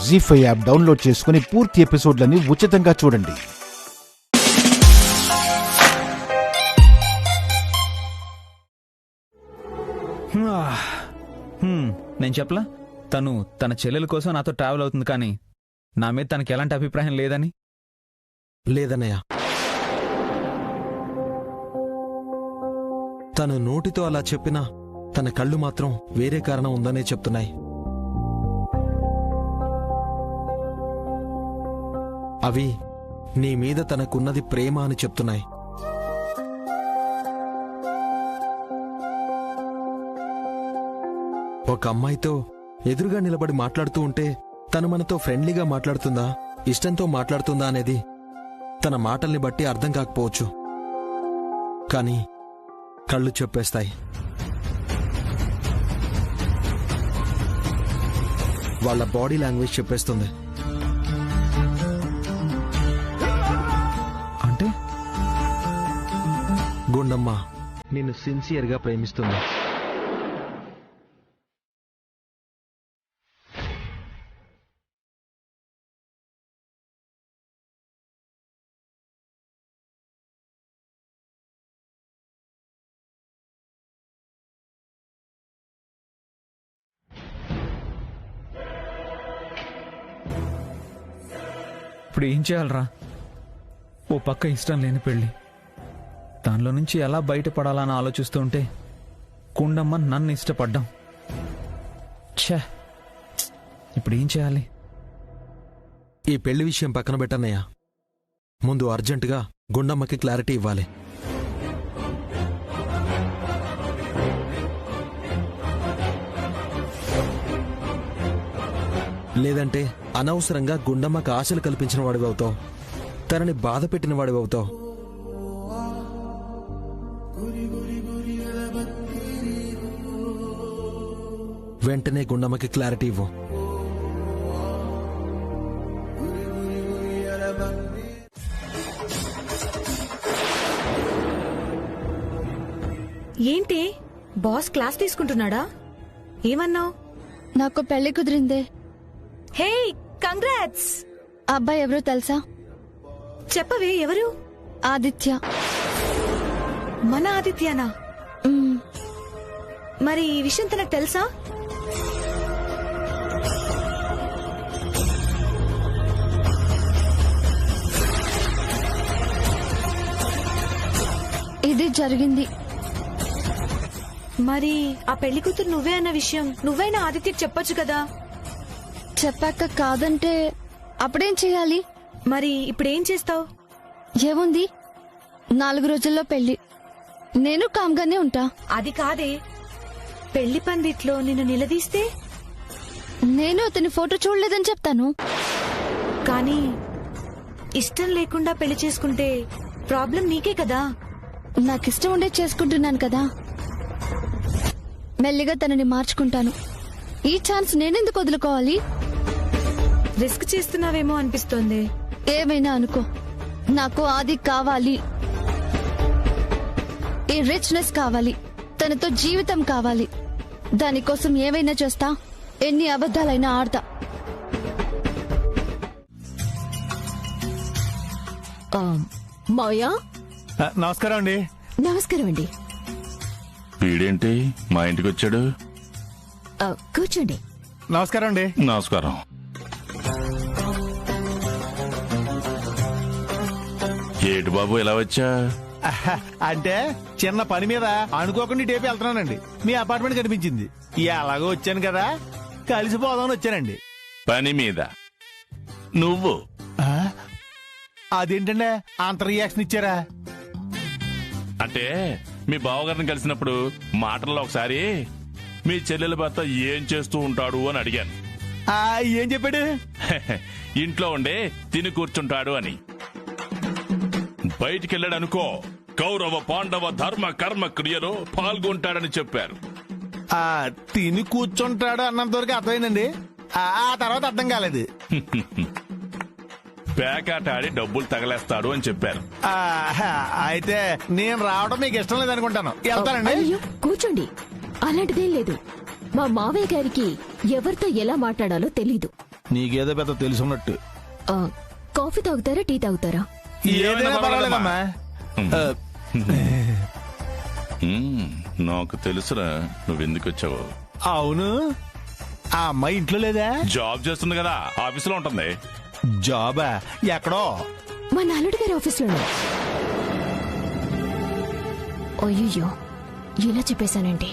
జీ5 app download చేసుకుని పూర్తి ఎపిసోడ్లని ఉచితంగా చూడండి. నేను చెప్పలా తను తన చెల్లెల కోసం నాతో ట్రావెల్ అవుతుంది, కానీ నా మీద తనకి ఎలాంటి అభిప్రాయం లేదని. లేదన్నయ్య, తను నోటితో అలా చెప్పినా తన కళ్ళు మాత్రం వేరే కారణం ఉందనే చెప్తున్నాయి. అవి నీ మీద తనకున్నది ప్రేమ అని చెప్తున్నాయి. ఒక అమ్మాయితో ఎదురుగా నిలబడి మాట్లాడుతూ ఉంటే తను మనతో ఫ్రెండ్లీగా మాట్లాడుతుందా, ఇష్టంతో మాట్లాడుతుందా అనేది తన మాటల్ని బట్టి అర్థం కాకపోవచ్చు, కానీ కళ్ళు చెప్పేస్తాయి. వాళ్ళ బాడీ లాంగ్వేజ్ చెప్పేస్తుంది. అంటే గుండమ్మ నిన్ను సిన్సియర్గా ప్రేమిస్తుంది. ఇప్పుడు ఏం చేయాలరా? ఓ పక్క ఇష్టం లేని పెళ్ళి, దానిలో నుంచి ఎలా బయటపడాలని ఆలోచిస్తూ ఉంటే కుండమ్మ నన్ను ఇష్టపడ్డాం. ఛే, ఇప్పుడు ఏం చేయాలి? ఈ పెళ్లి విషయం పక్కన పెట్టన్నయ్యా, ముందు అర్జెంటుగా గుండమ్మకి క్లారిటీ ఇవ్వాలి. లేదంటే అనవసరంగా గుండమ్మకు ఆశలు కల్పించిన వాడివవుతావు, తనని బాధ పెట్టిన వాడివవుతావు. వెంటనే గుండమ్మకి క్లారిటీ ఇవ్వు. ఏంటి బాస్ క్లాస్ తీసుకుంటున్నాడా? ఏమన్నావు? నాకు పెళ్లి కుదిరిందే. హే, కంగ్రాట్స్. అబ్బాయి ఎవరో తెలుసా? చెప్పవే, ఎవరు? ఆదిత్య. మన ఆదిత్యనా? మరి ఈ విషయం తనకు తెలుసా? ఇది జరిగింది. మరి ఆ పెళ్లి కూతురు నువ్వే అన్న విషయం నువ్వైనా ఆదిత్యకి చెప్పొచ్చు కదా. చెప్పాక కాదంటే అప్పుడేం చెయ్యాలి? మరి ఇప్పుడేం చేస్తావు? ఏముంది, 4 రోజుల్లో పెళ్లి. నేను కామ్గానే ఉంటా. అది కాదే, పెళ్లి పందిట్లో నిన్ను నిలదీస్తే? నేను అతని ఫోటో చూడలేదని చెప్తాను. కానీ ఇష్టం లేకుండా పెళ్లి చేసుకుంటే ప్రాబ్లం నీకే కదా. నాకిష్టం ఉండే చేసుకుంటున్నాను కదా. మెల్లిగా తనని మార్చుకుంటాను. ఈ ఛాన్స్ నేనెందుకు వదులుకోవాలి? రిస్క్ చేస్తున్నావేమో అనిపిస్తోంది. ఏమైనా అనుకో, నాకు ఆది కావాలి. ఈ రిచ్నెస్ కావాలి, తనతో జీవితం కావాలి. దానికోసం ఏమైనా చేస్తా, ఎన్ని అబద్ధాలైనా ఆడతా. మావయ్య, నమస్కారం అండి. నమస్కారం అండి. వీడేంటి మా ఇంటికి వచ్చాడు? కూర్చోండి. నమస్కారం అండి. నమస్కారం. ఏటు బాబు ఎలా వచ్చా? అంటే చిన్న పని మీద అనుకోకుండా టేపి వెళ్తున్నానండి. మీ అపార్ట్మెంట్ కనిపించింది, ఎలాగో వచ్చాను కదా, కలిసిపోదామని వచ్చానండి. పని మీద నువ్వు? అదేంటండి అంత రియాక్షన్ ఇచ్చారా? అంటే మీ బావగారిని కలిసినప్పుడు మాటల్లో ఒకసారి మీ చెల్లెల భర్త ఏం చేస్తూ ఉంటాడు అని అడిగాను. ఏం చెప్పాడు? ఇంట్లో ఉండే తిని కూర్చుంటాడు అని. బయటికెళ్ళాడు అనుకో, కౌరవ పాండవ ధర్మ కర్మ క్రియలో పాల్గొంటాడని చెప్పారు. తిని కూర్చుంటాడు అన్నంత వరకు అర్థమైందండి. ఆ తర్వాత అర్థం కాలేదు. పేకాట ఆడి డబ్బులు తగలేస్తాడు అని చెప్పారు. అయితే నేను రావడం మీకు ఇష్టం లేదనుకుంటాను. వెళ్తానండి. అయ్యో కూర్చోండి, అలాంటిదేం లేదు. మా మావయ్య గారికి ఎవరితో ఎలా మాట్లాడాలో తెలీదు. నీకేదో పెద్ద తెలుసున్నట్టు. కాఫీ తాగుతారా టీ తాగుతారా? ఏదైనా పర్వాలేదమ్మా. నాకు తెలుసురా నువ్వెందుకు వచ్చావు. అవును, ఆ అమ్మాయి ఇంట్లో లేదా? జాబ్ చేస్తుంది కదా, ఆఫీసులో ఉంటుంది. జాబా? ఎక్కడో? మా నాలుడి గారి ఆఫీస్లో. అయ్యో, ఇలా చెప్పేశానండి.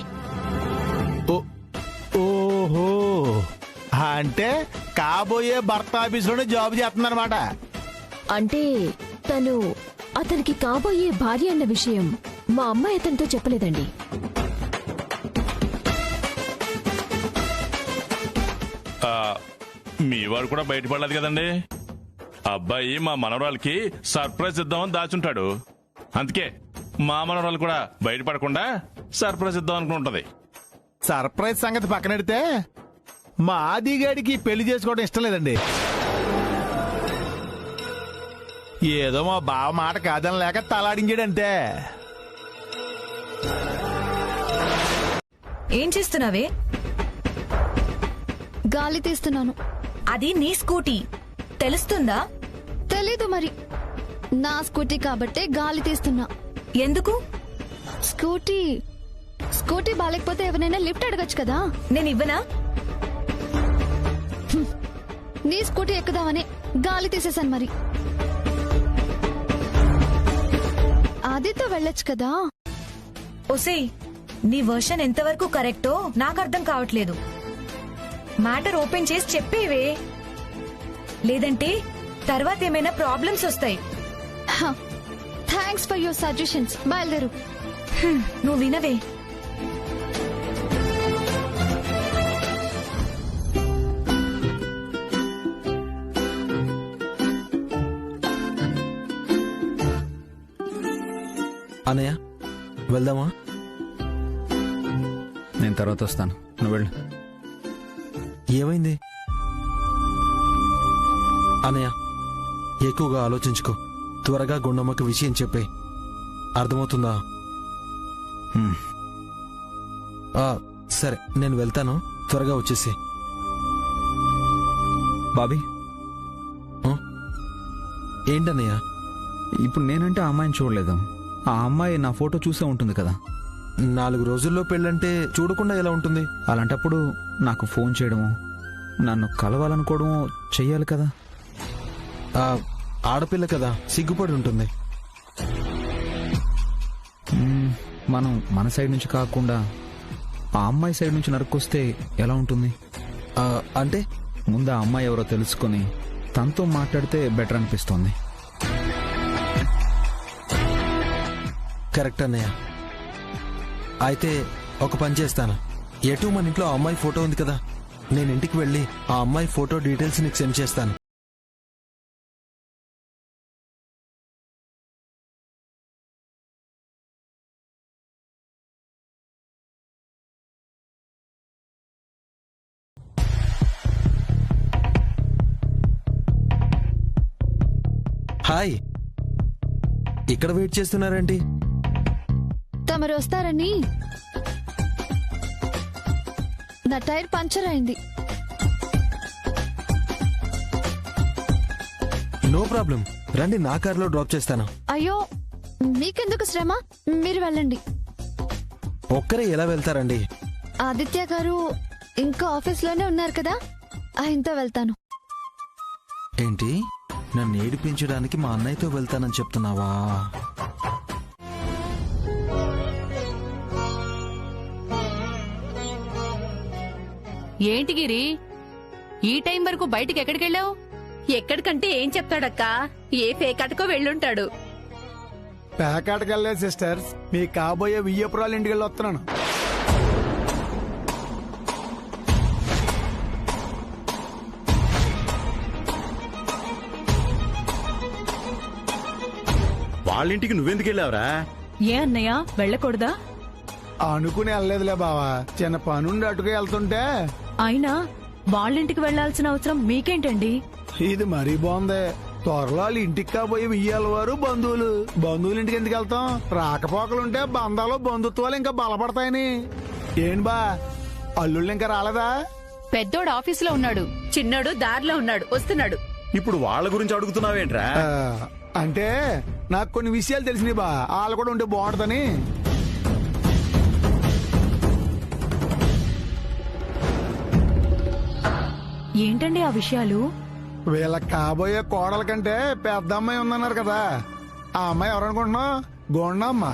ఓహో, అంటే కాబోయే భర్త ఆఫీసులోనే జాబ్ చేస్తుందన్నమాట. అంటే తను అతనికి కాబోయే భార్య అన్న విషయం మా అమ్మాయి అతనితో చెప్పలేదండి. మీ వాడు కూడా బయటపడలేదు కదండి. అబ్బాయి మా మనవరాలకి సర్ప్రైజ్ ఇద్దామని దాచుంటాడు. అందుకే మా మనవరాలు కూడా బయటపడకుండా సర్ప్రైజ్ ఇద్దాం అనుకుంటది. సర్ప్రైజ్ సంగతి పక్కనెడితే మా ఆదిగాడికి పెళ్లి చేసుకోవడం ఇష్టం లేదండి. ఏదో మా బావ మాట కాదని లేక తలాడించాడంతే. ఏం చేస్తున్నావే? గాలి తీస్తున్నాను. అది నీ స్కూటీ, తెలుస్తుందా? తెలీదు మరి. నా స్కూటీ కాబట్టే గాలి తీస్తున్నా. ఎందుకు? స్కూటీ బాలేకపోతే ఎవరైనా లిఫ్ట్ అడగచ్చు కదా. నేను ఇవ్వనా? నీ స్కూటీ ఎక్కుదామని గాలి తీసేశాను మరి. ఆదితో వెళ్ళొచ్చు కదా. ఒసేయ్, నీ వర్షన్ ఎంతవరకు కరెక్టో నాకు అర్థం కావట్లేదు. మ్యాటర్ ఓపెన్ చేసి చెప్పేవే, లేదంటే తర్వాత ఏమైనా ప్రాబ్లమ్స్ వస్తాయి. Thanks for your suggestions. బయలుదేరు. నువ్వు వినవే. అనయ్య, వెళ్దామా? నేను తర్వాత వస్తాను, నువ్వు వెళ్ళు. ఏమైంది అనయ్య? ఎక్కువగా ఆలోచించుకో. త్వరగా గుండమ్మకి విషయం చెప్పే. అర్థమవుతుందా? సరే, నేను వెళ్తాను. త్వరగా వచ్చేసి. బాబీ, ఏంటన్నయ్య? ఇప్పుడు నేనంటే ఆ అమ్మాయిని చూడలేదు. ఆ అమ్మాయి నా ఫోటో చూసే ఉంటుంది కదా. 4 రోజుల్లో పెళ్ళంటే చూడకుండా ఎలా ఉంటుంది? అలాంటప్పుడు నాకు ఫోన్ చేయడము, నన్ను కలవాలనుకోవడము చెయ్యాలి కదా. ఆడపిల్ల కదా, సిగ్గుపడి ఉంటుంది. మనం మన సైడ్ నుంచి కాకుండా ఆ అమ్మాయి సైడ్ నుంచి నరుక్కొస్తే ఎలా ఉంటుంది? అంటే ముందు ఆ అమ్మాయి ఎవరో తెలుసుకొని తనతో మాట్లాడితే బెటర్ అనిపిస్తోంది. కరెక్ట్ అన్నయ్య. అయితే ఒక పని చేస్తాను. ఎటు మన ఇంట్లో ఆ అమ్మాయి ఫోటో ఉంది కదా, నేను ఇంటికి వెళ్ళి ఆ అమ్మాయి ఫోటో డీటెయిల్స్ నీకు సెండ్ చేస్తాను. హాయ్, ఇక్కడ వెయిట్ చేస్తున్నారేంటి? తమరు వస్తారని. నా టైర్ పంచర్ అయింది. నో ప్రాబ్లం, రండి, నా కారులో డ్రాప్ చేస్తాను. అయ్యో, మీకెందుకు శ్రమ, మీరు వెళ్ళండి. ఒక్కరే ఎలా వెళ్తారండి? ఆదిత్య గారు ఇంకా ఆఫీస్లోనే ఉన్నారు కదా, ఆయనతో వెళ్తాను. ఏంటి, నన్ను ఏడిపించడానికి మా అన్నయ్యతో వెళ్తానని చెప్తున్నావా? ఏంటి గిరి, ఈ టైం వరకు బయటికి ఎక్కడికెళ్ళావు? ఎక్కడికంటే ఏం చెప్తాడక్కా, ఏ పేకాటకో వెళ్ళుంటాడు. పేకాటకెళ్ళలేదు సిస్టర్స్, మీ కాబోయే వియ్యపురాలు ఇంటికి వెళ్ళి వస్తున్నాను. వాళ్ళింటికి నువ్వెందుకు వెళ్ళావురా? ఏ అన్నయ్య, వెళ్ళకూడదా? అనుకుని వెళ్ళలేదులే బావా, చిన్న పనుండి అటుగా వెళ్తుంటే. అయినా వాళ్ళింటికి వెళ్లాల్సిన అవసరం మీకేంటండి? ఇది మరీ బాగుంది. త్వరలో వాళ్ళ ఇంటికి కాబోయే వియ్యాల వారు బంధువుల ఇంటికి ఎందుకు వెళ్తాం? రాకపోకలుంటే బంధాలు బంధుత్వాలు ఇంకా బలపడతాయని. ఏంటి బా, అల్లుళ్ళు ఇంకా రాలేదా? పెద్దోడు ఆఫీసులో ఉన్నాడు, చిన్నోడు దారిలో ఉన్నాడు, వస్తున్నాడు. ఇప్పుడు వాళ్ళ గురించి అడుగుతున్నావేంట్రా? అంటే నాకు కొన్ని విషయాలు తెలిసినాయి బా, వాళ్ళు కూడా ఉంటే బాగుంటుందని. ఏంటండి ఆ విషయాలు? వీళ్ళ కాబోయే కోడల కంటే పెద్ద అమ్మాయి ఉందన్నారు కదా, ఆ అమ్మాయి ఎవరనుకుంటున్నావు? గోండమ్మ.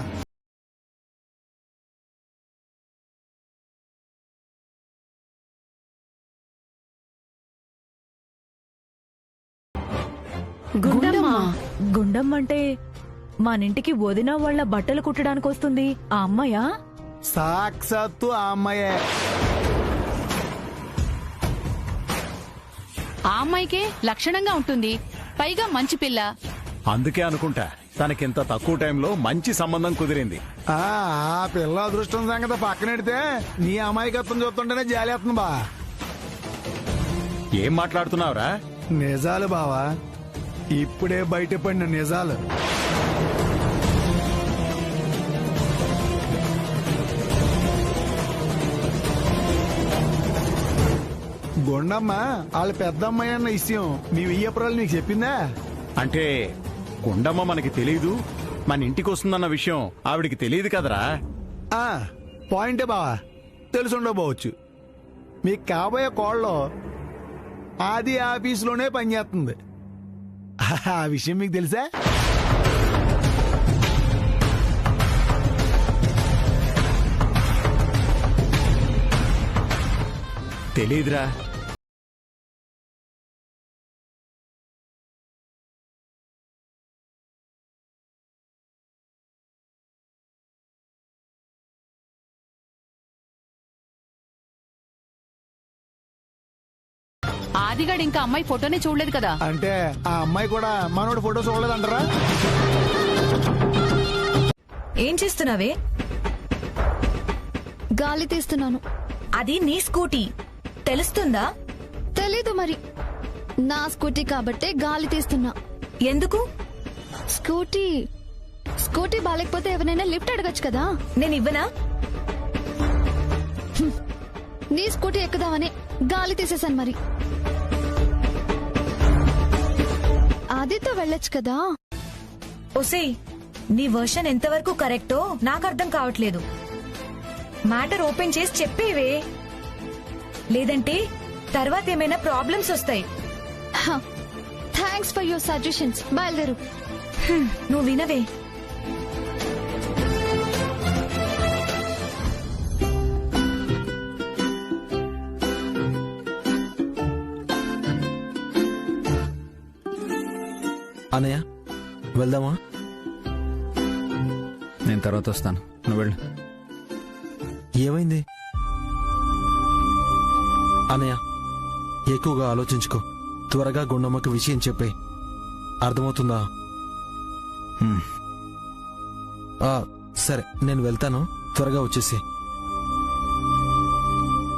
గుండమ్మ అంటే మనింటికి వదిన వాళ్ళ బట్టలు కుట్టడానికి వస్తుంది ఆ అమ్మాయా? సాక్షాత్తు ఆ అమ్మాయే. ఆ అమ్మాయికే లక్షణంగా ఉంటుంది, పైగా మంచి పిల్ల. అందుకే అనుకుంటా తనకింత తక్కువ టైంలో మంచి సంబంధం కుదిరింది. ఆ పిల్ల అదృష్టం సంగతి పక్కనెడితే నీ అమాయకత్వం చూస్తుంటేనే జాలేస్తుంది బా. ఏం మాట్లాడుతున్నావురా? నిజాలు బావా, ఇప్పుడే బయటపడిన నిజాలు. గుండమ్మ వాళ్ళ పెద్దమ్మాయి అన్న విషయం మీ వెయ్యపురాలు నీకు చెప్పిందా? అంటే గుండమ్మ మనకి తెలీదు, మన ఇంటికి వస్తుందన్న విషయం ఆవిడికి తెలియదు కదరా? ఆ పాయింటే బావా, తెలుసుండబోవచ్చు. మీకు కాబోయే కోళ్ళలో ఆది ఆఫీసులోనే పనిచేస్తుంది. ఆ విషయం మీకు తెలుసా? తెలీదురా. ఆదిగాడు ఇంకా అమ్మాయి ఫోటోనే చూడలేదు కదా. అంటే ఆ అమ్మాయి కూడా మనోడి ఫోటో చూడలేదంటారా? ఏం చేస్తున్నావే? గాలి తీస్తున్నాను. అది నీ స్కూటీ, తెలుస్తుందా? తెలీదు మరి. నా స్కూటీ కాబట్టే గాలి తీస్తున్నా. ఎందుకు? స్కూటీ బాలేకపోతే ఎవరైనా లిఫ్ట్ అడగచ్చు కదా. నేను ఇవ్వనా? నీ స్కూటీ ఎక్కుదామని గాలి తీసేశాను మరి. ఆదితో వెళ్ళొచ్చు కదా. ఒసేయ్, నీ వర్షన్ ఎంతవరకు కరెక్టో నాకు అర్థం కావట్లేదు. మ్యాటర్ ఓపెన్ చేసి చెప్పేవే, లేదంటే తర్వాత ఏమైనా ప్రాబ్లమ్స్ వస్తాయి. Thanks for your suggestions. బయలుదేరు. నువ్వు వినవే. అనయ్య వెళ్దామా? నేను తర్వాత వస్తాను, నువ్వు వెళ్ళు. ఏమైంది అనయ్య? ఎక్కువగా ఆలోచించుకో. త్వరగా గుండమ్మకి విషయం చెప్పే. అర్థమవుతుందా? సరే నేను వెళ్తాను, త్వరగా వచ్చేసి.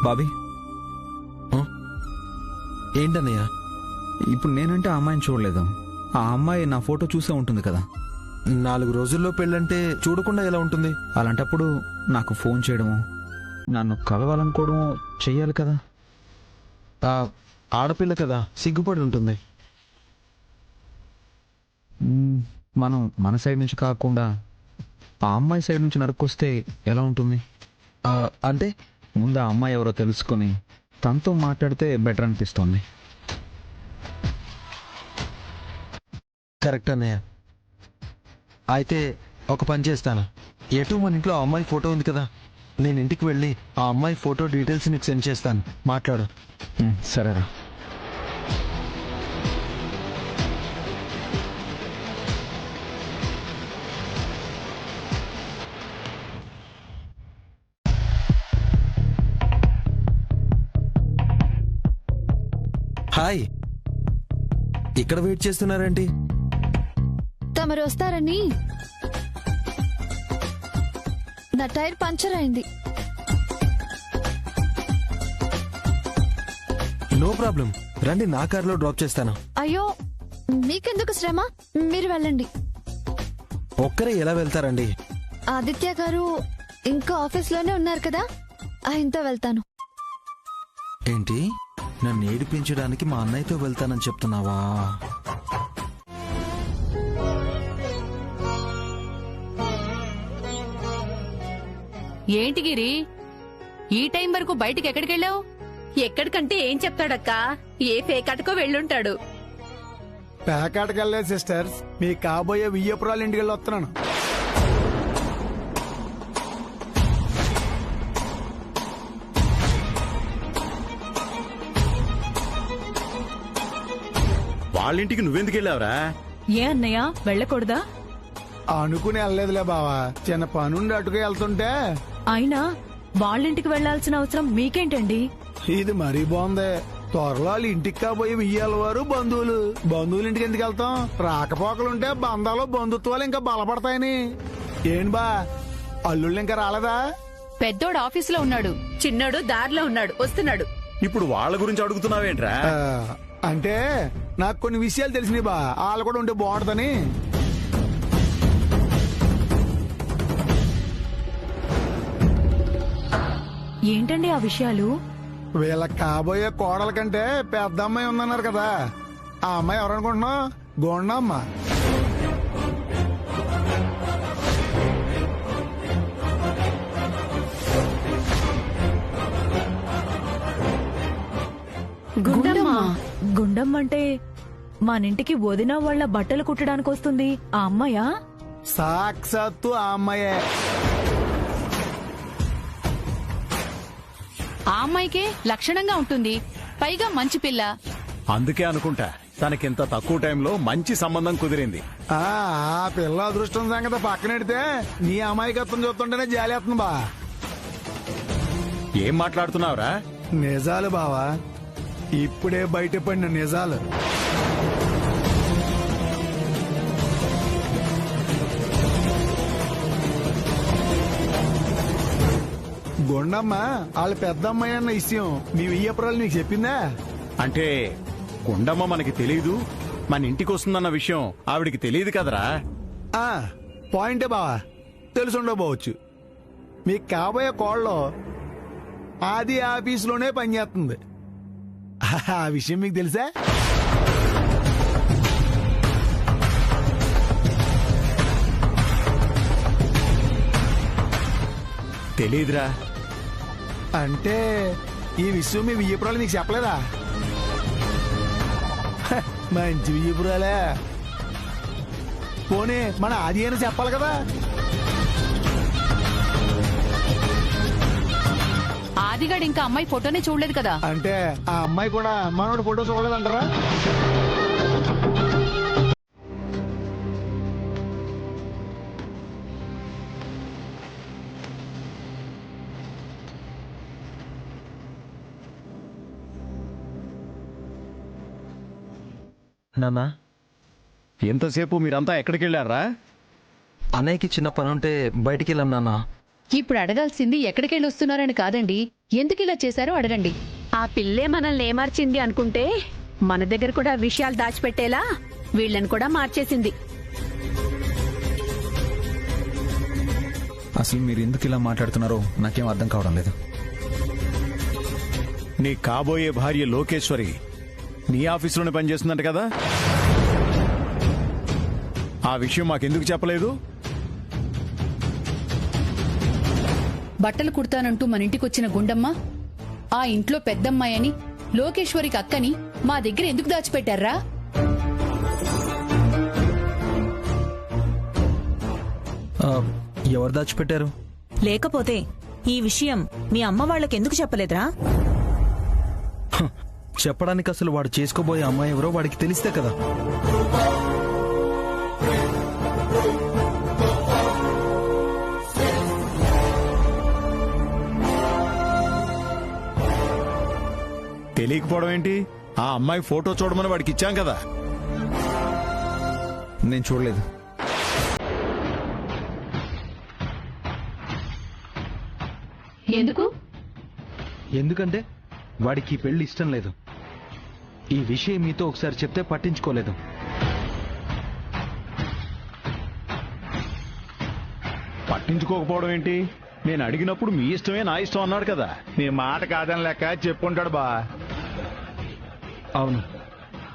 బాబీ, ఏంటన్నయ్య? ఇప్పుడు నేనంటే ఆ అమ్మాయిని చూడలేదు. ఆ అమ్మాయి నా ఫోటో చూసే ఉంటుంది కదా. 4 రోజుల్లో పెళ్ళంటే చూడకుండా ఎలా ఉంటుంది? అలాంటప్పుడు నాకు ఫోన్ చేయడము, నన్ను కలవాలనుకోవడము చెయ్యాలి కదా. ఆడపిల్ల కదా, సిగ్గుపడి ఉంటుంది. మనం మన సైడ్ నుంచి కాకుండా ఆ అమ్మాయి సైడ్ నుంచి నరుక్కొస్తే ఎలా ఉంటుంది? అంటే ముందు ఆ అమ్మాయి ఎవరో తెలుసుకొని తనతో మాట్లాడితే బెటర్ అనిపిస్తోంది. కరెక్ట్ అన్నయ్య. అయితే ఒక పని చేస్తాను. ఎటు మన ఇంట్లో ఆ అమ్మాయి ఫోటో ఉంది కదా, నేను ఇంటికి వెళ్ళి ఆ అమ్మాయి ఫోటో డీటెయిల్స్ నీకు సెండ్ చేస్తాను, మాట్లాడు. సరేరా. హాయ్, ఇక్కడ వెయిట్ చేస్తున్నారేంటి? తమరు వస్తారని. నా టైర్ పంచర్ అయింది. నో ప్రాబ్లం, రండి, నా కార్లో డ్రాప్ చేస్తాను. అయ్యో, మీకెందుకు శ్రమ, మీరు వెళ్ళండి. ఒక్కరే ఎలా వెళ్తారండి? ఆదిత్య గారు ఇంకా ఆఫీస్ లోనే ఉన్నారు కదా, ఆయనతో వెళ్తాను. ఏంటి, నన్ను ఏడిపించడానికి మా అన్నయ్యతో వెళ్తానని చెప్తున్నావా? ఏంటి గిరి ఈ టైం వరకు బయటికి ఎక్కడికెళ్ళావు? ఎక్కడికంటే ఏం చెప్తాడక్కా, ఏ ఫేకాటకో వెళ్ళుంటాడు. పేకాటకెళ్ళలేదు సిస్టర్స్, మీ కాబోయే వియ్యపురాలు ఇంటికి వెళ్ళి వస్తున్నాను. వాళ్ళింటికి నువ్వెందుకు వెళ్ళావురా? ఏ అన్నయ్య వెళ్ళకూడదా? అనుకుని వెళ్ళలేదులే బావా, చిన్న పనుండి అటుకు వెళ్తుంటే. అయినా వాళ్ళింటికి వెళ్లాల్సిన అవసరం మీకేంటండి? ఇది మరీ బాగుంది. త్వరలో వాళ్ళ ఇంటికి కాబోయే వియ్యాల వారు బంధువుల ఇంటికి ఎందుకు వెళ్తాం? రాకపోకలుంటే బంధాలు బంధుత్వాలు ఇంకా బలపడతాయని. ఏం బా, అల్లుళ్ళు ఇంకా రాలేదా? పెద్దోడు ఆఫీసులో ఉన్నాడు, చిన్నోడు దారిలో ఉన్నాడు, వస్తున్నాడు. ఇప్పుడు వాళ్ళ గురించి అడుగుతున్నావేంట్రా? అంటే నాకు కొన్ని విషయాలు తెలిసినాయి బా, వాళ్ళు కూడా ఉంటే బాగుంటుందని. ఏంటండి ఆ విషయాలు? వీళ్ళ కాబోయే కోడల కంటే పెద్ద అమ్మాయి ఉందన్నారు కదా, ఆ అమ్మాయి ఎవరనుకుంటున్నావు? గోండమ్మ. గుండమ్మ అంటే మనింటికి వదిన వాళ్ళ బట్టలు కుట్టడానికి వస్తుంది ఆ అమ్మాయా? సాక్షాత్తు ఆ అమ్మాయే. ఆ అమ్మాయికే లక్షణంగా ఉంటుంది, పైగా మంచి పిల్ల. అందుకే అనుకుంటా తనకింత తక్కువ టైంలో మంచి సంబంధం కుదిరింది. ఆ పిల్ల అదృష్టం సంగతి పక్కనెడితే నీ అమాయకత్వం చూస్తుంటేనే జాలేస్తుంది బా. ఏం మాట్లాడుతున్నావురా? నిజాలు బావా, ఇప్పుడే బయటపడిన నిజాలు. గుండమ్మ వాళ్ళ పెద్దమ్మాయి అన్న విషయం మీ వియ్యపురాలు నీకు చెప్పిందా? అంటే గుండమ్మ మనకి తెలీదు, మన ఇంటికి వస్తుందన్న విషయం ఆవిడికి తెలియదు కదరా? పాయింటే బావా, తెలుసుండబోవచ్చు. మీకు కాబోయే కోళ్ళలో ఆది ఆఫీసులోనే పనిచేస్తుంది. ఆ విషయం మీకు తెలుసా? తెలీదురా. అంటే ఈ విషయం మీ వియ్యపురాలు నీకు చెప్పలేదా? మంచి వియ్యపురాలే. పోనీ మన ఆది అని చెప్పాలి కదా. ఆదిగాడు ఇంకా అమ్మాయి ఫోటోనే చూడలేదు కదా. అంటే ఆ అమ్మాయి కూడా మనోడు ఫోటో చూడలేదంటారా? నాన్నా, ఎంతసేపు మీరంతా ఎక్కడికి వెళ్ళారా? అన్నయ్యకి చిన్న పని ఉంటే బయటికి వెళ్ళాం నాన్న. ఇప్పుడు అడగాల్సింది ఎక్కడికెళ్ళి వస్తున్నారని కాదండి, ఎందుకు ఇలా చేశారో అడగండి. ఆ పిల్లే మనల్ని ఏమార్చింది అనుకుంటే మన దగ్గర కూడా విషయాలు దాచిపెట్టేలా వీళ్ళని కూడా మార్చేసింది. అసలు మీరు ఎందుకు ఇలా మాట్లాడుతున్నారో నాకేం అర్థం కావడం లేదు. నీ కాబోయే భార్య లోకేశ్వరి నీ ఆఫీసులోనే పనిచేస్తుందంట కదా, ఆ విషయం మాకెందుకు చెప్పలేదు? బట్టలు కుడతానంటూ మన ఇంటికొచ్చిన గుండమ్మ ఆ ఇంట్లో పెద్దమ్మాయని, లోకేశ్వరికి అక్కని మా దగ్గర ఎందుకు దాచిపెట్టారా? ఎవరు దాచిపెట్టారు? లేకపోతే ఈ విషయం మీ అమ్మ వాళ్ళకెందుకు చెప్పలేదురా? చెప్పడానికి అసలు వాడు చేసుకోబోయే అమ్మాయి ఎవరో వాడికి తెలిస్తే కదా. తెలియకపోవడం ఏంటి? ఆ అమ్మాయి ఫోటో చూడమని వాడికి ఇచ్చాం కదా. నేను చూడలేదు. ఎందుకంటే వాడికి ఈ పెళ్లి ఇష్టం లేదు. ఈ విషయం మీతో ఒకసారి చెప్తే పట్టించుకోలేదు. పట్టించుకోకపోవడం ఏంటి? నేను అడిగినప్పుడు మీ ఇష్టమే నా ఇష్టం అన్నాడు కదా. నీ మాట కాదని లెక్క చెప్పుంటాడు బా. అవును,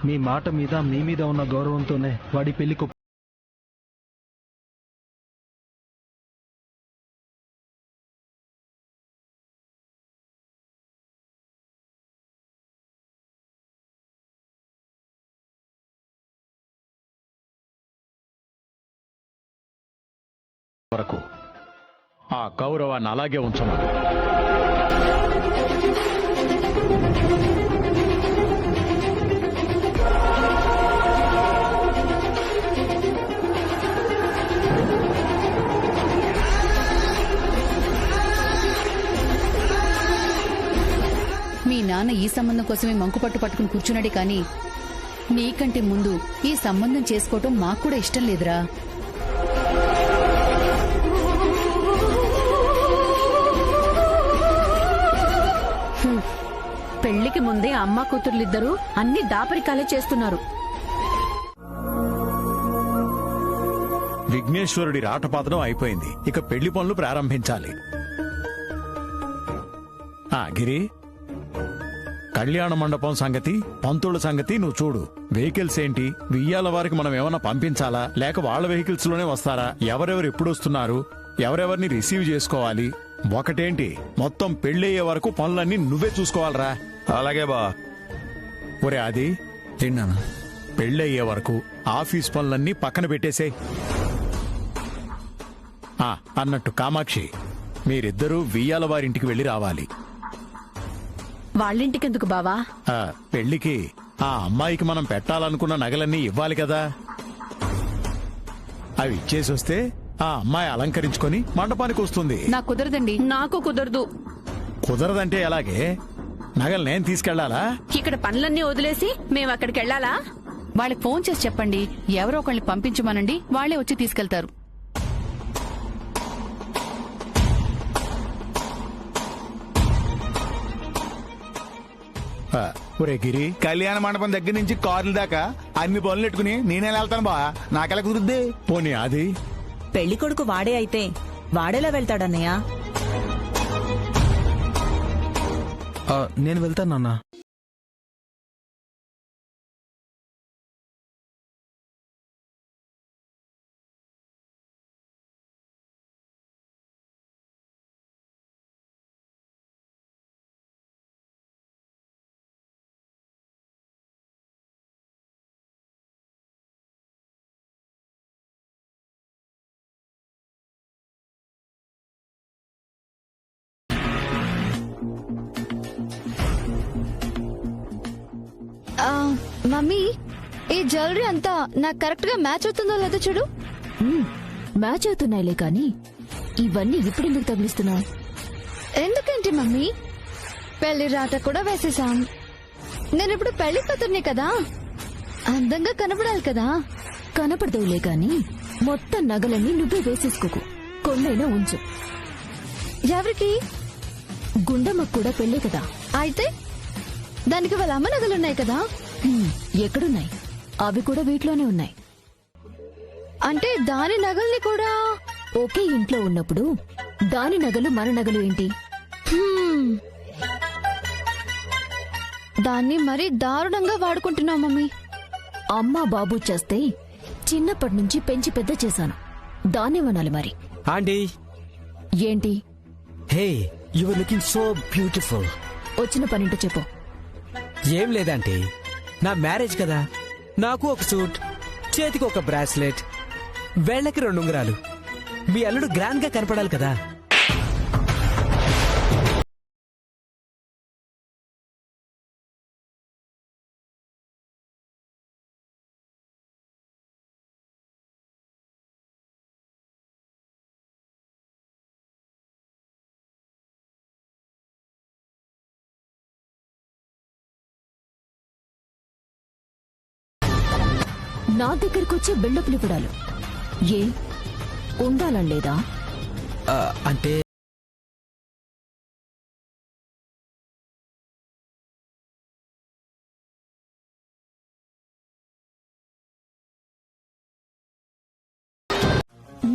మీ మాట మీద మీ మీద ఉన్న గౌరవంతోనే వాడి పెళ్లికి వరకు ఆ గౌరవాన్ని అలాగే ఉంచమను. మీ నాన్న ఈ సంబంధం కోసమే మంకుపట్టు పట్టుకుని కూర్చున్నాడే కాని నీకంటే ముందు ఈ సంబంధం చేసుకోవటం మాకు కూడా ఇష్టం లేదురా. పెళ్లికి ముందే అమ్మ కూతుర్లిద్దరూ అన్ని దాపరికాలే చేస్తున్నారు. విఘ్నేశ్వరుడి రాటపాతడం అయిపోయింది. ఇక పెళ్లి పనులు ప్రారంభించాలి. గిరి, కళ్యాణ మండపం సంగతి, పంతుల సంగతి నువ్వు చూడు. వెహికల్స్ ఏంటి, వియ్యాల వారికి మనం ఏమన్నా పంపించాలా, లేక వాళ్ళ వెహికల్స్ లోనే వస్తారా, ఎవరెవరు ఎప్పుడు వస్తున్నారు, ఎవరెవరిని రిసీవ్ చేసుకోవాలి, ఒకటేంటి మొత్తం పెళ్ళయ్యే వరకు పనులన్నీ నువ్వే చూసుకోవాలరా. అలాగే బా. ఒరే అది ఏంటన్నా? పెళ్ళయ్యే వరకు ఆఫీస్ పనులన్నీ పక్కన పెట్టేసే. అన్నట్టు కామాక్షి, మీరిద్దరూ వియ్యాల వారింటికి వెళ్లి రావాలి. వాళ్ళింటికెందుకు బావా? పెళ్లికి ఆ అమ్మాయికి మనం పెట్టాలనుకున్న నగలన్నీ ఇవ్వాలి కదా. అవి ఇచ్చేసి వస్తే ఆ అమ్మాయి అలంకరించుకొని మండపానికి వస్తుంది. నాకు కుదరదండి. నాకు కుదరదు. కుదరదంటే ఎలాగే? నగలు నేను తీసుకెళ్లాలా? ఇక్కడ పనులన్నీ వదిలేసి మేము అక్కడికి వెళ్లాలా? వాళ్ళకి ఫోన్ చేసి చెప్పండి, ఎవరో ఒకళ్ళని పంపించమనండి, వాళ్లే వచ్చి తీసుకెళ్తారు. ఒరే గిరి, కళ్యాణ మండపం దగ్గర నుంచి కార్ల దాకా అన్ని పనులు పెట్టుకుని నేనే వెళ్తాను బా. నాకెలా కుదురుద్ది? పోనీ అది పెళ్లి కొడుకు వాడే అయితే వాడేలా వెళ్తాడన్నయ్య? నేను వెళ్తాను నాన్న. మమ్మీ, ఈ జ్యువెలరీ అంతా నాకు కరెక్ట్ గా మ్యాచ్ అవుతుందో లేదో చూడు. మ్యాచ్ అవుతున్నాయిలే కానీ ఇవన్నీ ఇప్పుడెందుకు తగిలిస్తున్నావు? ఎందుకేంటి మమ్మీ, పెళ్లి రాట కూడా వేసేసాం. నేను ఇప్పుడు పెళ్లి కూతుర్ని కదా, అందంగా కనపడాలి కదా. కనపడదవులే కానీ మొత్తం నగలన్నీ నువ్వే వేసేసుకోకు, కొన్నైనా ఉంచు. ఎవరికి? గుండమ్మకు కూడా పెళ్ళే కదా. అయితే దానికి వాళ్ళ అమ్మ నగలున్నాయి కదా. ఎక్కడున్నాయి? అవి కూడా వీటిలోనే ఉన్నాయి. అంటే దాని నగల్ని కూడా ఒకే ఇంట్లో ఉన్నప్పుడు దాని నగలు మన నగలు ఏంటి? దాన్ని మరీ దారుణంగా వాడుకుంటున్నావు మమ్మీ. అమ్మా బాబు చేస్తే చిన్నప్పటి నుంచి పెంచి పెద్ద చేశాను, దాన్నేమనాలి మరి. ఆంటీ, ఏంటి? Hey, you are looking so beautiful. వచ్చిన పనింటో చెప్పు. ఏం లేదంటే నా మ్యారేజ్ కదా, నాకు ఒక సూట్, చేతికి ఒక బ్రాస్లెట్, వేళ్ళకి 2 ఉంగరాలు. మీ అల్లుడు గ్రాండ్ గా కనపడాలి కదా. నా దగ్గరకు వచ్చి బిల్డప్లు ఇవ్వడాలు ఏ ఉండాలని లేదా? అంటే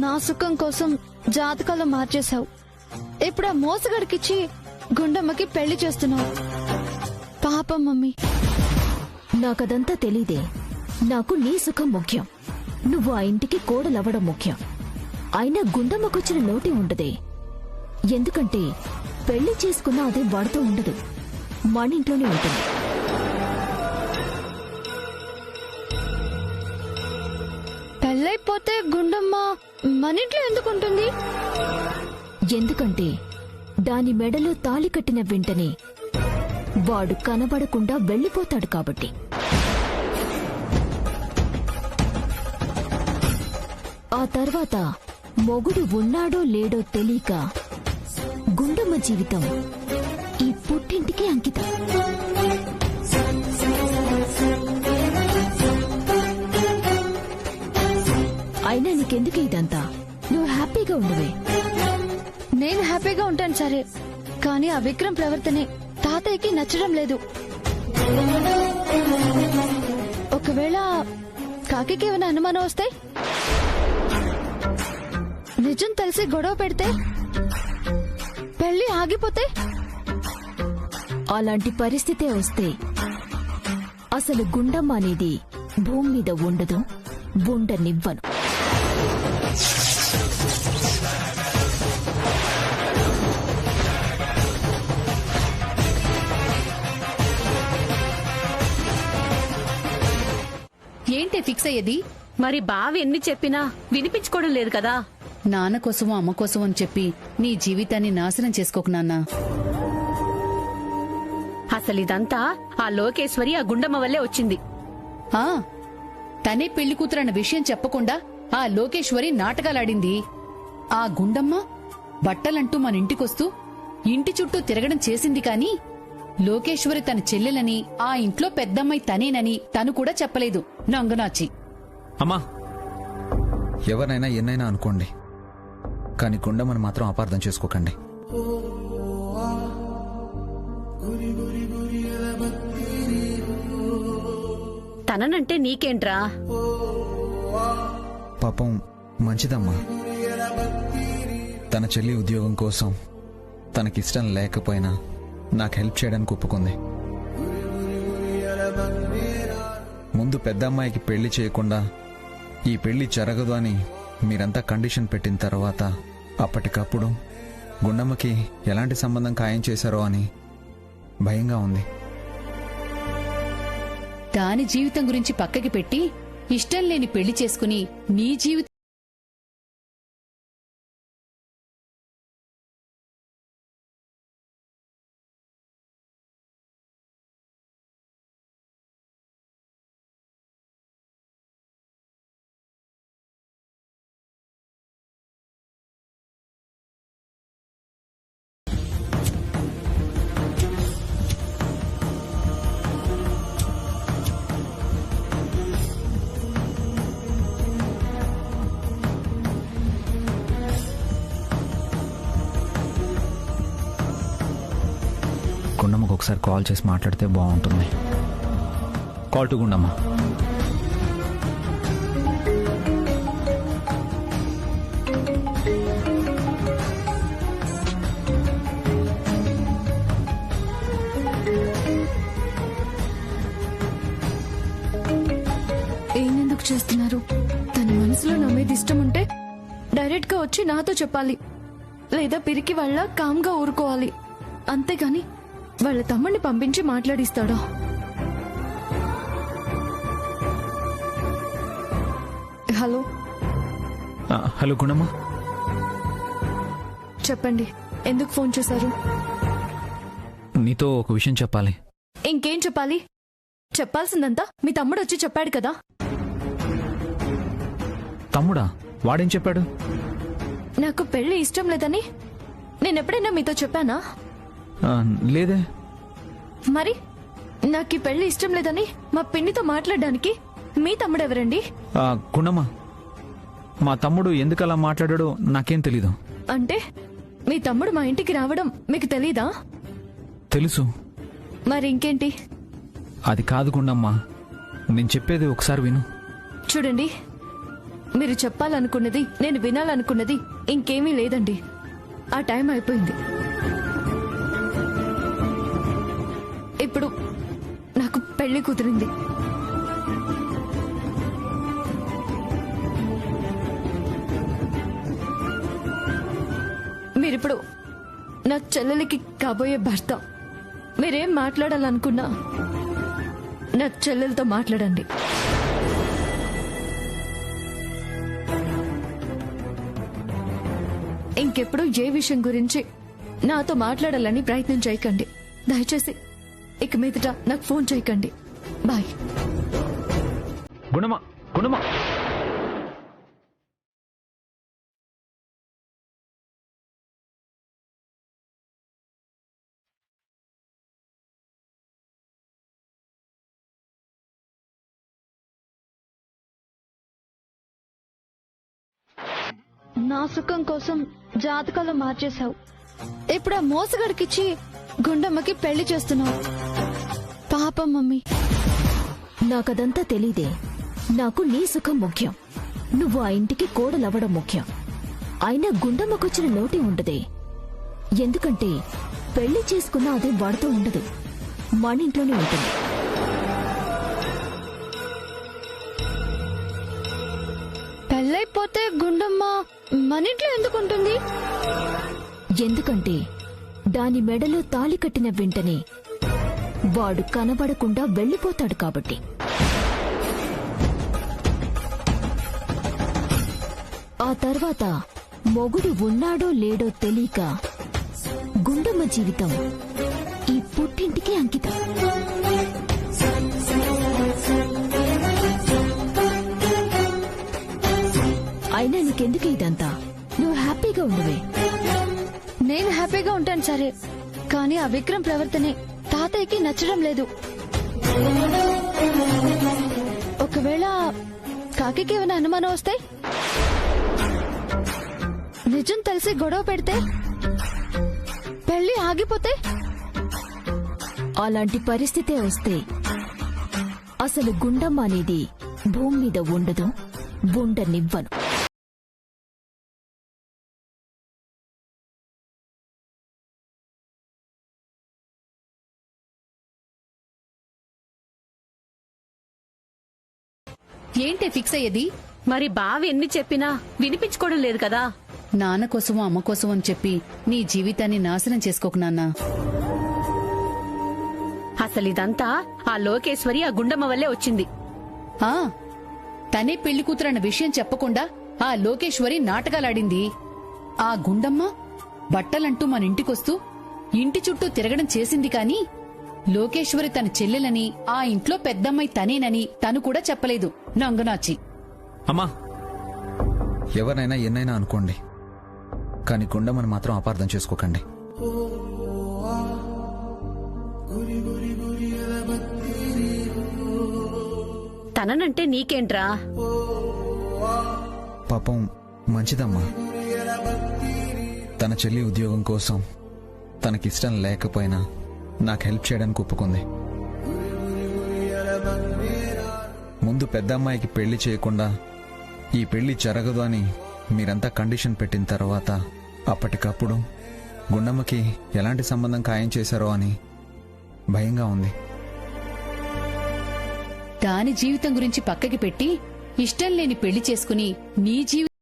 నా సుఖం కోసం జాతకాలు మార్చేశావు. ఇప్పుడు ఆ మోసగడికిచ్చి గుండమ్మకి పెళ్లి చేస్తున్నావు. పాపం మమ్మీ. నాకదంతా తెలీదే. నాకు నీ సుఖం ముఖ్యం. నువ్వు ఆ ఇంటికి కోడలవ్వడం ముఖ్యం. అయినా గుండమ్మకొచ్చిన లోటే ఉండదే. ఎందుకంటే పెళ్లి చేసుకున్నా అదే వాడుతూ ఉండదు, మన ఇంట్లోనే ఉంటుంది. పెళ్ళైపోతే గుండమ్మ మన ఇంట్లో ఎందుకుంటుంది? ఎందుకంటే దాని మెడలో తాళి కట్టిన వెంటనే వాడు కనబడకుండా వెళ్లిపోతాడు కాబట్టి. ఆ తర్వాత మొగుడు ఉన్నాడో లేడో తెలియక గుండమ్మ జీవితం ఈ పుట్టింటికి అంకితం. అయినా నీకెందుకు ఇదంతా? నువ్వు హ్యాపీగా ఉండవే. నేను హ్యాపీగా ఉంటాను సరే, కానీ ఆ విక్రమ్ ప్రవర్తనే తాతయ్యకి నచ్చడం లేదు. ఒకవేళ కాకి ఏమైనా అనుమానం వస్తాయి, నిజం తెలిసి గొడవ పెడితే, పెళ్లి ఆగిపోతే, అలాంటి పరిస్థితే వస్తే అసలు గుండమ్మ అనేది భూమి మీద ఉండదు, ఉండనివ్వను. ఏంటి ఫిక్స్ అయ్యేది? మరి బావ ఎన్ని చెప్పినా వినిపించుకోవడం లేదు కదా. నాన్న కోసమో అమ్మ కోసమో అని చెప్పి నీ జీవితాన్ని నాశనం చేసుకోకు నాన్నా. అసలు ఇదంతా ఆ లోకేశ్వరి ఆ గుండమ్మ వల్లే వచ్చింది. తనే పెళ్లి కూతురన్న విషయం చెప్పకుండా ఆ లోకేశ్వరి నాటకాలాడింది. ఆ గుండమ్మ బట్టలంటూ మన ఇంటికొస్తూ ఇంటి చుట్టూ తిరగడం చేసింది కాని లోకేశ్వరి తన చెల్లెలని, ఆ ఇంట్లో పెద్దమ్మాయి తనేనని తను కూడా చెప్పలేదు. నంగనాచి. అమ్మా, ఎవరినైనా ఎన్నైనా అనుకోండి, కానీ గుండమ్మని మాత్రం అపార్థం చేసుకోకండి. తననంటే నీకేంట్రా? పాపం మంచిదమ్మా. తన చెల్లి ఉద్యోగం కోసం తనకిష్టం లేకపోయినా నాకు హెల్ప్ చేయడానికి ఒప్పుకుంది. ముందు పెద్ద అమ్మాయికి పెళ్లి చేయకుండా ఈ పెళ్లి జరగదు అని మీరంతా కండిషన్ పెట్టిన తర్వాత అప్పటికప్పుడు గుండమ్మకి ఎలాంటి సంబంధం ఖాయం చేశారో అని భయంగా ఉంది. దాని జీవితం గురించి పక్కకి పెట్టి ఇష్టం లేని పెళ్లి చేసుకుని నీ జీవితం గుండమ్మకు ఒకసారి కాల్ చేసి మాట్లాడితే బాగుంటుంది. Call to Gundamma. ఏనెందుకు చేస్తున్నారు? తన మనసులో నమ్మేది ఇష్టం ఉంటే డైరెక్ట్ గా వచ్చి నాతో చెప్పాలి, లేదా పిరికి వాళ్ళ కామ్గా ఊరుకోవాలి. అంతేగాని వాళ్ళ తమ్ముడిని పంపించి మాట్లాడిస్తాడా? హలో. హలో గుండమ్మ, చెప్పండి, ఎందుకు ఫోన్ చేశారు? నీతో ఒక విషయం చెప్పాలి. ఇంకేం చెప్పాలి? చెప్పాల్సిందంతా మీ తమ్ముడు వచ్చి చెప్పాడు కదా. తమ్ముడా? వాడేం చెప్పాడు? నాకు పెళ్లి ఇష్టం లేదని నేనెప్పుడైనా మీతో చెప్పానా? లేదే. మరి నాకు ఈ పెళ్లి ఇష్టం లేదని మా పిన్నితో మాట్లాడడానికి మీ తమ్ముడు ఎవరండి? గుండమ్మ, మా తమ్ముడు ఎందుకలా మాట్లాడాడో నాకేం తెలీదు. అంటే మీ తమ్ముడు మా ఇంటికి రావడం మీకు తెలీదా? తెలుసు. మరి ఇంకేంటి? అది కాదు గుండమ్మ, నేను చెప్పేది ఒకసారి విను. చూడండి, మీరు చెప్పాలనుకున్నది, నేను వినాలనుకున్నది ఇంకేమీ లేదండి. ఆ టైం అయిపోయింది. ఇప్పుడు నాకు పెళ్లి కుదిరింది. మీరిప్పుడు నా చెల్లెలికి కాబోయే భర్త. మీరేం మాట్లాడాలనుకున్నా నా చెల్లెలతో మాట్లాడండి. ఇంకెప్పుడు ఏ విషయం గురించి నాతో మాట్లాడాలని ప్రయత్నం చేయకండి. దయచేసి ఇక మీదట నాకు ఫోన్ చేయకండి. బాయ్. గుణమా గుణమా నా సుఖం కోసం జాతకాలు మార్చేశావు. ఇప్పుడు ఆ మోసగాడికిచ్చి గుండమ్మకి పెళ్లి చేస్తున్నావు. పాపం మమ్మీ. నాకదంతా తెలీదే. నాకు నీ సుఖం ముఖ్యం. నువ్వు ఆ ఇంటికి కోడలవ్వడం ముఖ్యం. అయినా గుండమ్మకొచ్చిన నోటి ఉండదే. ఎందుకంటే పెళ్లి చేసుకున్నా అది వాడుతూ ఉండదు, మన ఇంట్లోనే ఉంటుంది. పెళ్ళైపోతే గుండమ్మ మన ఇంట్లో ఎందుకుంటుంది? ఎందుకంటే దాని మెడలో తాళి కట్టిన వెంటనే వాడు కనబడకుండా వెళ్లిపోతాడు కాబట్టి. ఆ తర్వాత మొగుడు ఉన్నాడో లేడో తెలియక గుండమ్మ జీవితం ఈ పుట్టింటికి అంకితం. అయినా నీకెందుకు ఇదంతా? నువ్వు హ్యాపీగా ఉండవే. నేను హ్యాపీగా ఉంటాను సరే, కానీ ఆ విక్రమ్ ప్రవర్తనే తాతయ్యకి నచ్చడం లేదు. ఒకవేళ కాకి ఏమైనా అనుమానం వస్తే, నిజం తెలిసి గొడవ పెడితే, పెళ్లి ఆగిపోతే, అలాంటి పరిస్థితే వస్తే అసలు గుండమ్మ అనేది భూమి మీద ఉండదు, ఉండనివ్వను. ఏంటి ఫిక్స్ అయ్యేది? మరి బావి ఎన్ని చెప్పినా వినిపించుకోవడం లేదు కదా. నాన్న కోసమో అమ్మ కోసమో అని చెప్పి నీ జీవితాన్ని నాశనం చేసుకోకు నాన్నా. అసలు ఇదంతా ఆ లోకేశ్వరి ఆ గుండమ్మ వల్లే వచ్చింది. ఆ తనే పెళ్లి కూతురన్న విషయం చెప్పకుండా ఆ లోకేశ్వరి నాటకాలాడింది. ఆ గుండమ్మ బట్టలంటూ మన ఇంటికొస్తూ ఇంటి చుట్టూ తిరగడం చేసింది కాని లోకేశ్వరి తన చెల్లెలని, ఆ ఇంట్లో పెద్దమ్మాయి తనేనని తను కూడా చెప్పలేదు. నంగనాచి. అమ్మా, ఎవరినైనా ఎన్నైనా అనుకోండి, కానీ గుండమ్మని మాత్రం అపార్థం చేసుకోకండి. తననంటే నీకేంట్రా? పాపం మంచిదమ్మా. తన చెల్లి ఉద్యోగం కోసం తనకిష్టం లేకపోయినా నాకు హెల్ప్ చేయడానికి ఒప్పుకుంది. ముందు పెద్ద అమ్మాయికి పెళ్లి చేయకుండా ఈ పెళ్లి జరగదు అని మీరంతా కండిషన్ పెట్టిన తర్వాత అప్పటికప్పుడు గుండమ్మకి ఎలాంటి సంబంధం ఖాయం చేశారో అని భయంగా ఉంది. దాని జీవితం గురించి పక్కకి పెట్టి ఇష్టం లేని పెళ్లి చేసుకుని నీ జీవితం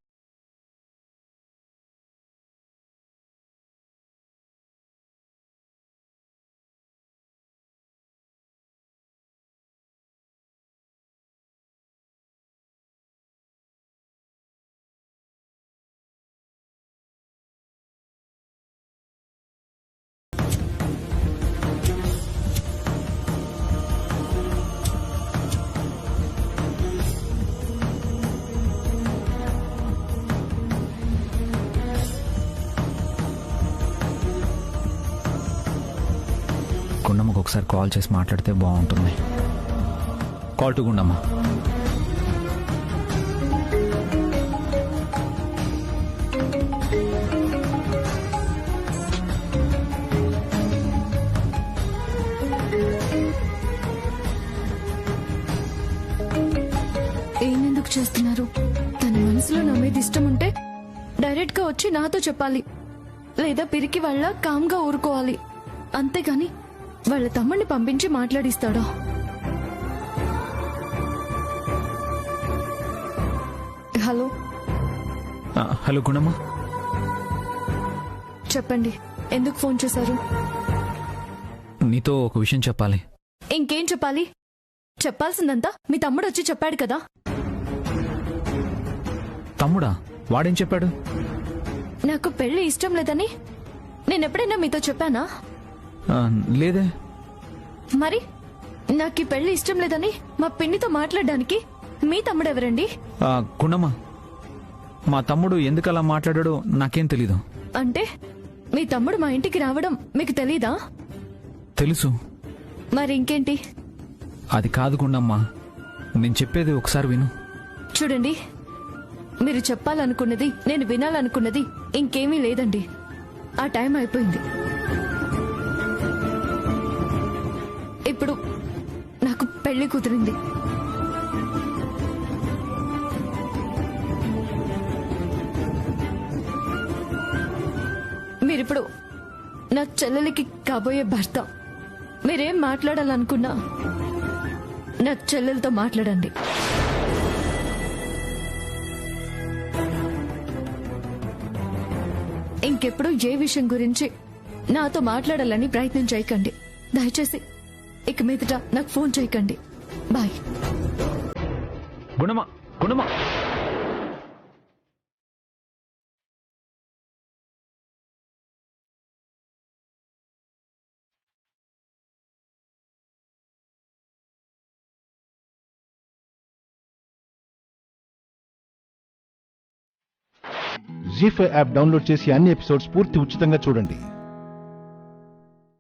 గుండమ్మకు ఒకసారి కాల్ చేసి మాట్లాడితే బాగుంటుంది. Call to Gundamma. ఏనెందుకు చేస్తున్నారు? తన మనసులో నా మీద ఇష్టం ఉంటే డైరెక్ట్ గా వచ్చి నాతో చెప్పాలి, లేదా పిరికి వాళ్ళ కామ్గా ఊరుకోవాలి. అంతేగాని వాళ్ళ తమ్ముడిని పంపించి మాట్లాడిస్తాడా? హలో హలో గుణమ్మ, చెప్పండి, ఎందుకు ఫోన్ చేశారు? నీతో ఒక విషయం చెప్పాలి. ఇంకేం చెప్పాలి? చెప్పాల్సిందంతా మీ తమ్ముడు వచ్చి చెప్పాడు కదా. తమ్ముడా? వాడేం చెప్పాడు? నాకు పెళ్లి ఇష్టం లేదని నేనెప్పుడైనా మీతో చెప్పానా? లేదే. మరి నాకు ఈ పెళ్లి ఇష్టం లేదని మా పిన్నితో మాట్లాడడానికి మీ తమ్ముడు ఎవరండి? గుణమ్మ, మా తమ్ముడు ఎందుకు అలా మాట్లాడాడో నాకేం తెలీదు. అంటే మీ తమ్ముడు మా ఇంటికి రావడం మీకు తెలీదా? తెలుసు. మరి ఇంకేంటి? అది కాదు గుండమ్మ, నేను చెప్పేది ఒకసారి విను. చూడండి, మీరు చెప్పాలనుకున్నది, నేను వినాలనుకున్నది ఇంకేమీ లేదండి. ఆ టైం అయిపోయింది. ఇప్పుడు నాకు పెళ్లి కుదిరింది. మీరిప్పుడు నా చెల్లెలికి కాబోయే భర్త. మీరేం మాట్లాడాలనుకున్నా నా చెల్లెలతో మాట్లాడండి. ఇంకెప్పుడు ఏ విషయం గురించి నాతో మాట్లాడాలని ప్రయత్నం చేయకండి. దయచేసి ఇక మీదట నాకు ఫోన్ చేయకండి. Bye. Gunamma, Gunamma. జీ5 app download చేసి అన్ని ఎపిసోడ్స్ పూర్తి ఉచితంగా చూడండి.